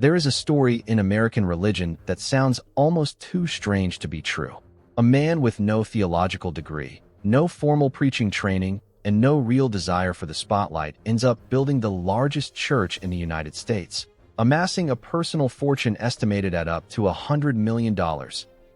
There is a story in American religion that sounds almost too strange to be true. A man with no theological degree, no formal preaching training, and no real desire for the spotlight ends up building the largest church in the United States, amassing a personal fortune estimated at up to $100 million,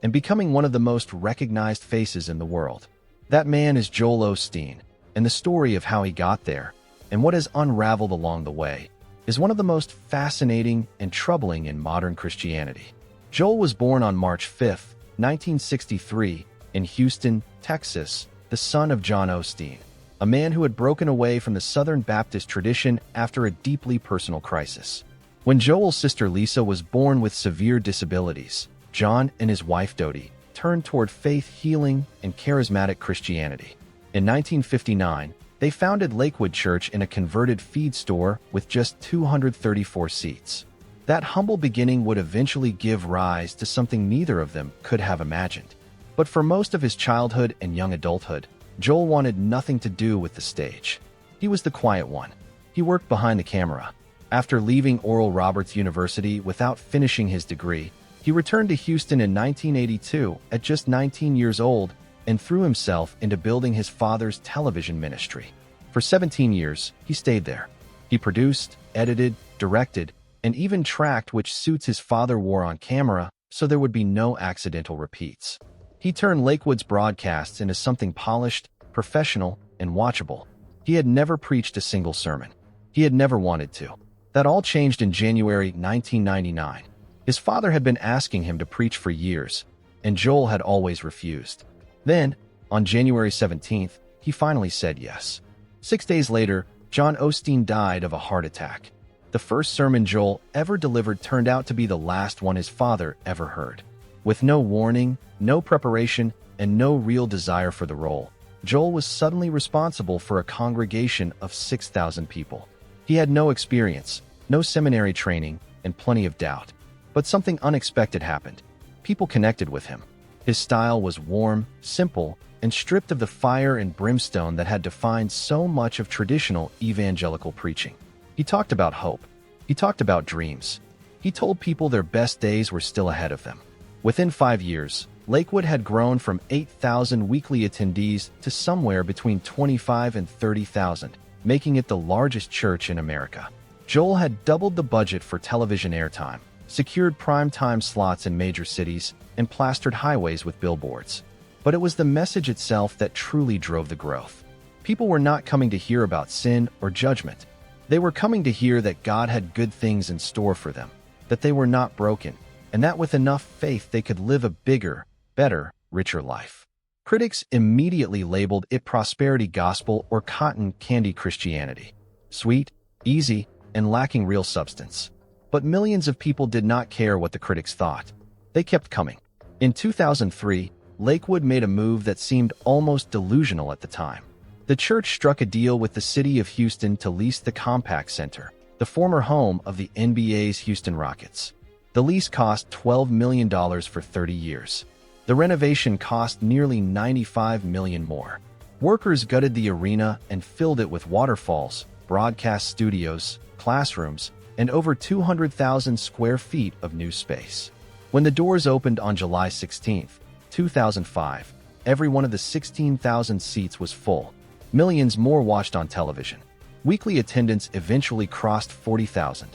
and becoming one of the most recognized faces in the world. That man is Joel Osteen, and the story of how he got there, and what has unraveled along the way, is one of the most fascinating and troubling in modern Christianity. Joel was born on March 5, 1963, in Houston, Texas, the son of John Osteen, a man who had broken away from the Southern Baptist tradition after a deeply personal crisis. When Joel's sister Lisa was born with severe disabilities, John and his wife Dodie turned toward faith healing and charismatic Christianity. In 1959, they founded Lakewood Church in a converted feed store with just 234 seats. That humble beginning would eventually give rise to something neither of them could have imagined. But for most of his childhood and young adulthood, Joel wanted nothing to do with the stage. He was the quiet one. He worked behind the camera. After leaving Oral Roberts University without finishing his degree, he returned to Houston in 1982 at just 19 years old and threw himself into building his father's television ministry. For 17 years, he stayed there. He produced, edited, directed, and even tracked which suits his father wore on camera so there would be no accidental repeats. He turned Lakewood's broadcasts into something polished, professional, and watchable. He had never preached a single sermon. He had never wanted to. That all changed in January 1999. His father had been asking him to preach for years, and Joel had always refused. Then, on January 17th, he finally said yes. 6 days later, John Osteen died of a heart attack. The first sermon Joel ever delivered turned out to be the last one his father ever heard. With no warning, no preparation, and no real desire for the role, Joel was suddenly responsible for a congregation of 6,000 people. He had no experience, no seminary training, and plenty of doubt. But something unexpected happened. People connected with him. His style was warm, simple, and stripped of the fire and brimstone that had defined so much of traditional evangelical preaching. He talked about hope. He talked about dreams. He told people their best days were still ahead of them. Within 5 years, Lakewood had grown from 8,000 weekly attendees to somewhere between 25 and 30,000, making it the largest church in America. Joel had doubled the budget for television airtime, secured prime-time slots in major cities, and plastered highways with billboards. But it was the message itself that truly drove the growth. People were not coming to hear about sin or judgment. They were coming to hear that God had good things in store for them, that they were not broken, and that with enough faith they could live a bigger, better, richer life. Critics immediately labeled it prosperity gospel or cotton candy Christianity. Sweet, easy, and lacking real substance. But millions of people did not care what the critics thought. They kept coming. In 2003, Lakewood made a move that seemed almost delusional at the time. The church struck a deal with the city of Houston to lease the Compaq Center, the former home of the NBA's Houston Rockets. The lease cost $12 million for 30 years. The renovation cost nearly $95 million more. Workers gutted the arena and filled it with waterfalls, broadcast studios, classrooms, and over 200,000 square feet of new space. When the doors opened on July 16, 2005, every one of the 16,000 seats was full. Millions more watched on television. Weekly attendance eventually crossed 40,000.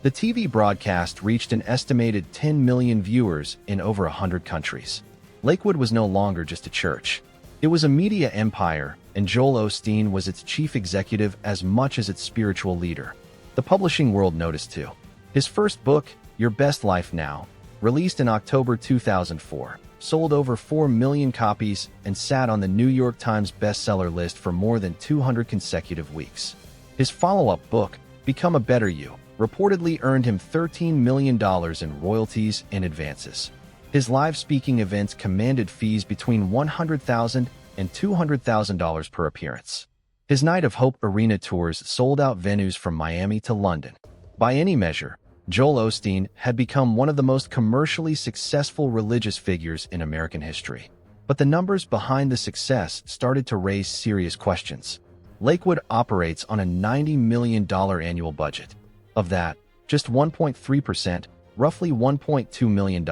The TV broadcast reached an estimated 10 million viewers in over 100 countries. Lakewood was no longer just a church. It was a media empire, and Joel Osteen was its chief executive as much as its spiritual leader. The publishing world noticed too. His first book, Your Best Life Now, released in October 2004, sold over 4 million copies and sat on the New York Times bestseller list for more than 200 consecutive weeks. His follow-up book, Become a Better You, reportedly earned him $13 million in royalties and advances. His live speaking events commanded fees between $100,000 and $200,000 per appearance. His Night of Hope Arena tours sold out venues from Miami to London. By any measure, Joel Osteen had become one of the most commercially successful religious figures in American history. But the numbers behind the success started to raise serious questions. Lakewood operates on a $90 million annual budget. Of that, Just 1.3%, roughly $1.2 million,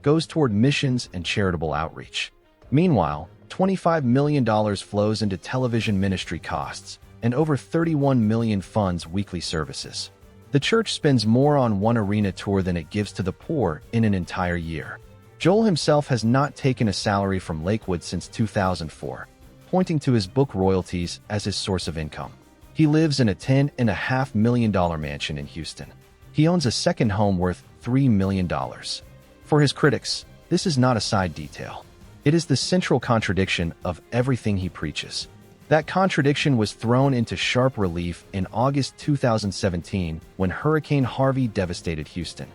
goes toward missions and charitable outreach. Meanwhile, $25 million flows into television ministry costs, and over $31 million funds weekly services. The church spends more on one arena tour than it gives to the poor in an entire year. Joel himself has not taken a salary from Lakewood since 2004, pointing to his book royalties as his source of income. He lives in a $10.5 million mansion in Houston. He owns a second home worth $3 million. For his critics, this is not a side detail. It is the central contradiction of everything he preaches. That contradiction was thrown into sharp relief in August 2017 when Hurricane Harvey devastated Houston.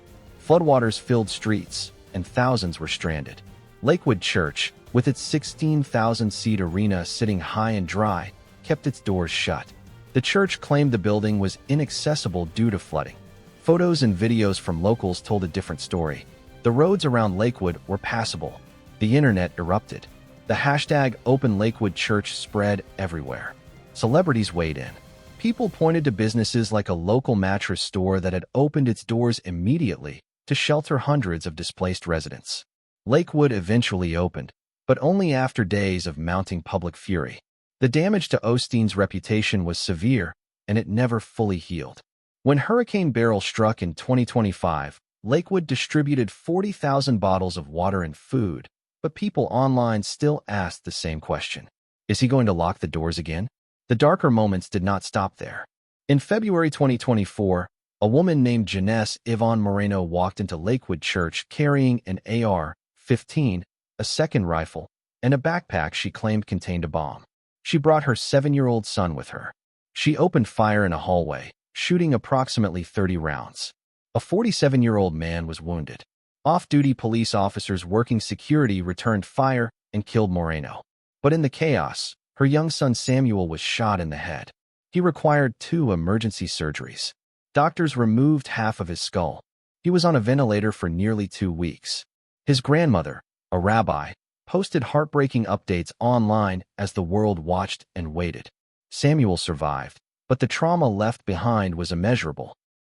Floodwaters filled streets, and thousands were stranded. Lakewood Church, with its 16,000-seat arena sitting high and dry, kept its doors shut. The church claimed the building was inaccessible due to flooding. Photos and videos from locals told a different story. The roads around Lakewood were passable. The internet erupted. The hashtag #OpenLakewoodChurch spread everywhere. Celebrities weighed in. People pointed to businesses like a local mattress store that had opened its doors immediately to shelter hundreds of displaced residents. Lakewood eventually opened, but only after days of mounting public fury. The damage to Osteen's reputation was severe, and it never fully healed. When Hurricane Beryl struck in 2025, Lakewood distributed 40,000 bottles of water and food, but people online still asked the same question. Is he going to lock the doors again? The darker moments did not stop there. In February 2024, a woman named Janesse Yvonne Moreno walked into Lakewood Church carrying an AR-15, a second rifle, and a backpack she claimed contained a bomb. She brought her 7-year-old son with her. She opened fire in a hallway, shooting approximately 30 rounds. A 47-year-old man was wounded. Off-duty police officers working security returned fire and killed Moreno. But in the chaos, her young son Samuel was shot in the head. He required 2 emergency surgeries. Doctors removed half of his skull. He was on a ventilator for nearly 2 weeks. His grandmother, a rabbi, posted heartbreaking updates online as the world watched and waited. Samuel survived, but the trauma left behind was immeasurable.